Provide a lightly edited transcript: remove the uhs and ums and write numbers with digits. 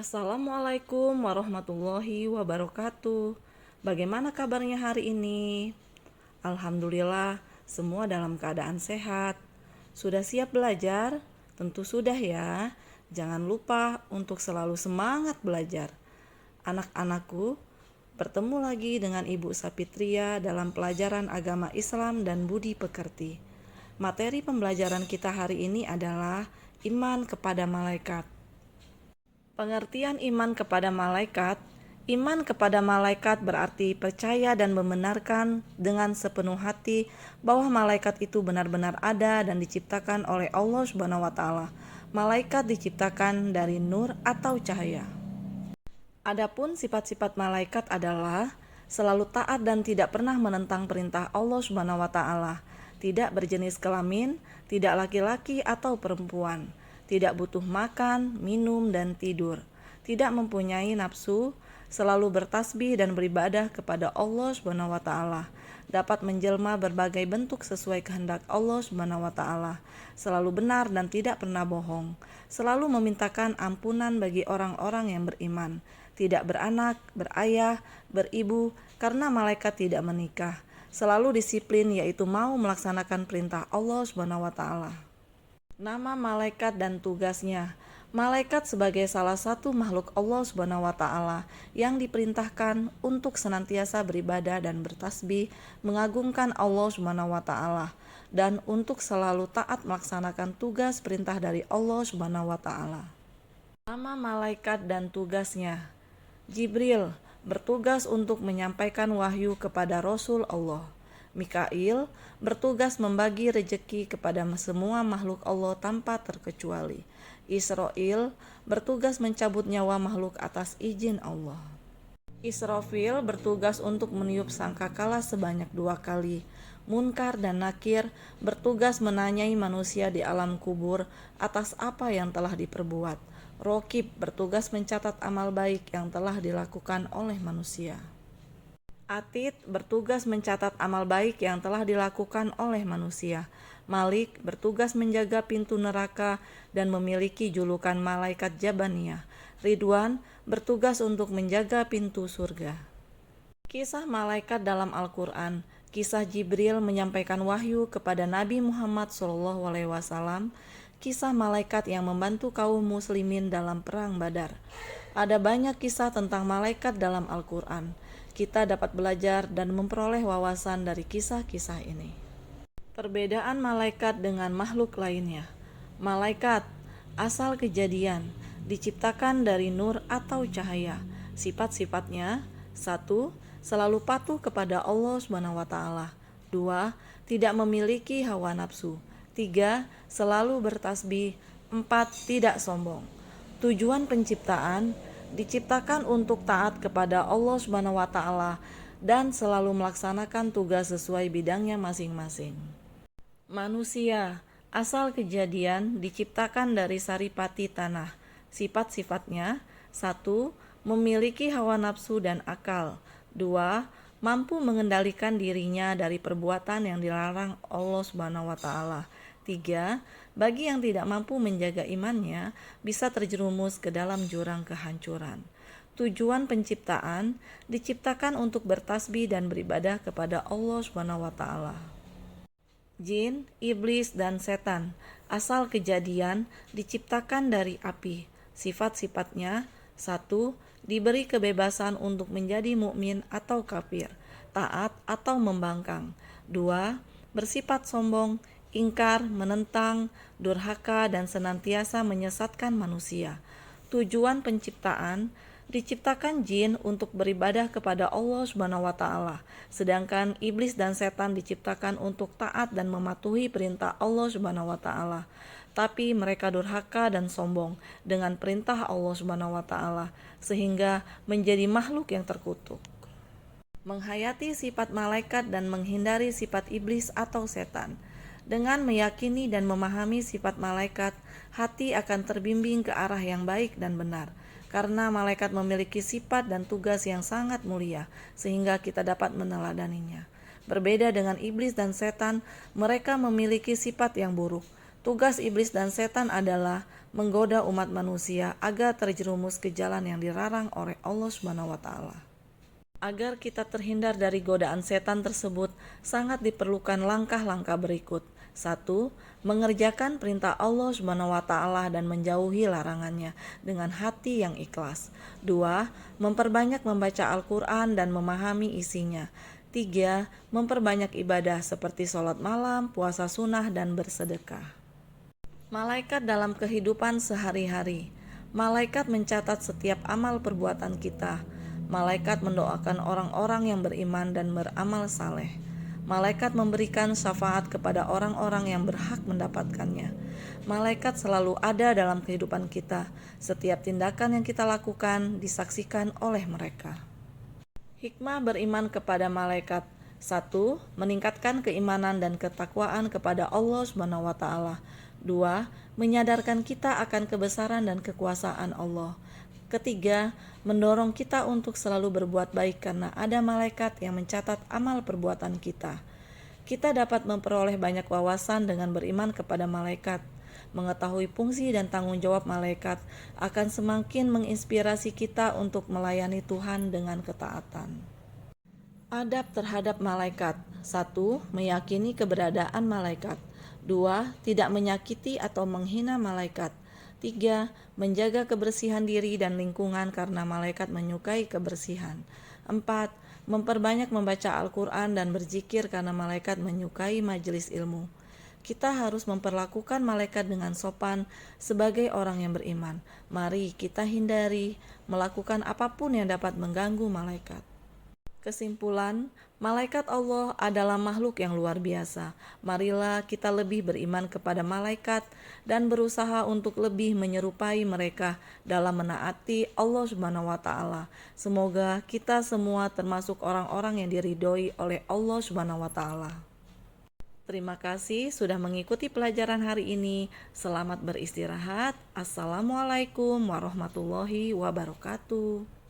Assalamualaikum warahmatullahi wabarakatuh. Bagaimana kabarnya hari ini? Alhamdulillah, semua dalam keadaan sehat. Sudah siap belajar? Tentu sudah ya. Jangan lupa untuk selalu semangat belajar. Anak-anakku, bertemu lagi dengan Ibu Sapitria dalam pelajaran agama Islam dan budi pekerti. Materi pembelajaran kita hari ini adalah iman kepada malaikat. Pengertian iman kepada malaikat berarti percaya dan membenarkan dengan sepenuh hati bahwa malaikat itu benar-benar ada dan diciptakan oleh Allah Subhanahu wa taala. Malaikat diciptakan dari nur atau cahaya. Adapun sifat-sifat malaikat adalah selalu taat dan tidak pernah menentang perintah Allah Subhanahu wa taala, tidak berjenis kelamin, tidak laki-laki atau perempuan, tidak butuh makan, minum, dan tidur, tidak mempunyai nafsu, selalu bertasbih dan beribadah kepada Allah Subhanahu wa taala, dapat menjelma berbagai bentuk sesuai kehendak Allah Subhanahu wa taala, selalu benar dan tidak pernah bohong, selalu memintakan ampunan bagi orang-orang yang beriman, tidak beranak, berayah, beribu, karena malaikat tidak menikah, selalu disiplin yaitu mau melaksanakan perintah Allah Subhanahu wa taala. Nama malaikat dan tugasnya. Malaikat sebagai salah satu makhluk Allah Subhanahu wa taala yang diperintahkan untuk senantiasa beribadah dan bertasbih, mengagungkan Allah Subhanahu wa taala dan untuk selalu taat melaksanakan tugas perintah dari Allah Subhanahu wa taala. Nama malaikat dan tugasnya. Jibril bertugas untuk menyampaikan wahyu kepada Rasul Allah. Mikail bertugas membagi rejeki kepada semua makhluk Allah tanpa terkecuali. Israil bertugas mencabut nyawa makhluk atas izin Allah. Israfil bertugas untuk meniup sangkakala sebanyak 2 kali. Munkar dan Nakir bertugas menanyai manusia di alam kubur atas apa yang telah diperbuat. Rokib bertugas mencatat amal baik yang telah dilakukan oleh manusia. Atid bertugas mencatat amal baik yang telah dilakukan oleh manusia. Malik bertugas menjaga pintu neraka dan memiliki julukan malaikat Jabaniyah. Ridwan bertugas untuk menjaga pintu surga. Kisah malaikat dalam Al-Quran. Kisah Jibril menyampaikan wahyu kepada Nabi Muhammad SAW. Kisah malaikat yang membantu kaum muslimin dalam perang Badar. Ada banyak kisah tentang malaikat dalam Al-Quran. Kita dapat belajar dan memperoleh wawasan dari kisah-kisah ini. Perbedaan malaikat dengan makhluk lainnya. Malaikat, asal kejadian, diciptakan dari nur atau cahaya. Sifat-sifatnya: 1. Selalu patuh kepada Allah Subhanahu wa taala. 2. Tidak memiliki hawa nafsu. 3. Selalu bertasbih. 4. Tidak sombong. Tujuan penciptaan: diciptakan untuk taat kepada Allah Subhanahu wa taala dan selalu melaksanakan tugas sesuai bidangnya masing-masing. Manusia, asal kejadian, diciptakan dari saripati tanah. Sifat-sifatnya: 1. Memiliki hawa nafsu dan akal. 2. Mampu mengendalikan dirinya dari perbuatan yang dilarang Allah Subhanahu wa taala. 3. Bagi yang tidak mampu menjaga imannya, bisa terjerumus ke dalam jurang kehancuran. Tujuan penciptaan: diciptakan untuk bertasbih dan beribadah kepada Allah Subhanahu wa taala. Jin, iblis, dan setan, asal kejadian, diciptakan dari api. Sifat-sifatnya: 1. Diberi kebebasan untuk menjadi mukmin atau kafir, taat atau membangkang. 2. Bersifat sombong, ingkar, menentang, durhaka, dan senantiasa menyesatkan manusia. Tujuan penciptaan: diciptakan jin untuk beribadah kepada Allah Subhanahu wa taala, sedangkan iblis dan setan diciptakan untuk taat dan mematuhi perintah Allah Subhanahu wa taala. Tapi mereka durhaka dan sombong dengan perintah Allah Subhanahu wa taala, sehingga menjadi makhluk yang terkutuk. Menghayati sifat malaikat dan menghindari sifat iblis atau setan. Dengan meyakini dan memahami sifat malaikat, hati akan terbimbing ke arah yang baik dan benar. Karena malaikat memiliki sifat dan tugas yang sangat mulia, sehingga kita dapat meneladaninya. Berbeda dengan iblis dan setan, mereka memiliki sifat yang buruk. Tugas iblis dan setan adalah menggoda umat manusia agar terjerumus ke jalan yang dilarang oleh Allah Subhanahu wa taala. Agar kita terhindar dari godaan setan tersebut, sangat diperlukan langkah-langkah berikut. 1. Mengerjakan perintah Allah Subhanahu wa taala dan menjauhi larangannya dengan hati yang ikhlas. 2. Memperbanyak membaca Al-Qur'an dan memahami isinya. 3. Memperbanyak ibadah seperti sholat malam, puasa sunnah, dan bersedekah. Malaikat dalam kehidupan sehari-hari. Malaikat mencatat setiap amal perbuatan kita. Malaikat mendoakan orang-orang yang beriman dan beramal saleh. Malaikat memberikan syafaat kepada orang-orang yang berhak mendapatkannya. Malaikat selalu ada dalam kehidupan kita. Setiap tindakan yang kita lakukan disaksikan oleh mereka. Hikmah beriman kepada malaikat. 1. Meningkatkan keimanan dan ketakwaan kepada Allah Subhanahu wa taala. 2. Menyadarkan kita akan kebesaran dan kekuasaan Allah. Ketiga, mendorong kita untuk selalu berbuat baik karena ada malaikat yang mencatat amal perbuatan kita. Kita dapat memperoleh banyak wawasan dengan beriman kepada malaikat. Mengetahui fungsi dan tanggung jawab malaikat akan semakin menginspirasi kita untuk melayani Tuhan dengan ketaatan. Adab terhadap malaikat. 1. Meyakini keberadaan malaikat. 2. Tidak menyakiti atau menghina malaikat. 3. Menjaga kebersihan diri dan lingkungan karena malaikat menyukai kebersihan. 4. Memperbanyak membaca Al-Quran dan berzikir karena malaikat menyukai majelis ilmu. Kita harus memperlakukan malaikat dengan sopan sebagai orang yang beriman. Mari kita hindari melakukan apapun yang dapat mengganggu malaikat. Kesimpulan, malaikat Allah adalah makhluk yang luar biasa. Marilah kita lebih beriman kepada malaikat dan berusaha untuk lebih menyerupai mereka dalam menaati Allah Subhanahu wa taala. Semoga kita semua termasuk orang-orang yang diridhoi oleh Allah Subhanahu wa taala. Terima kasih sudah mengikuti pelajaran hari ini. Selamat beristirahat. Assalamualaikum warahmatullahi wabarakatuh.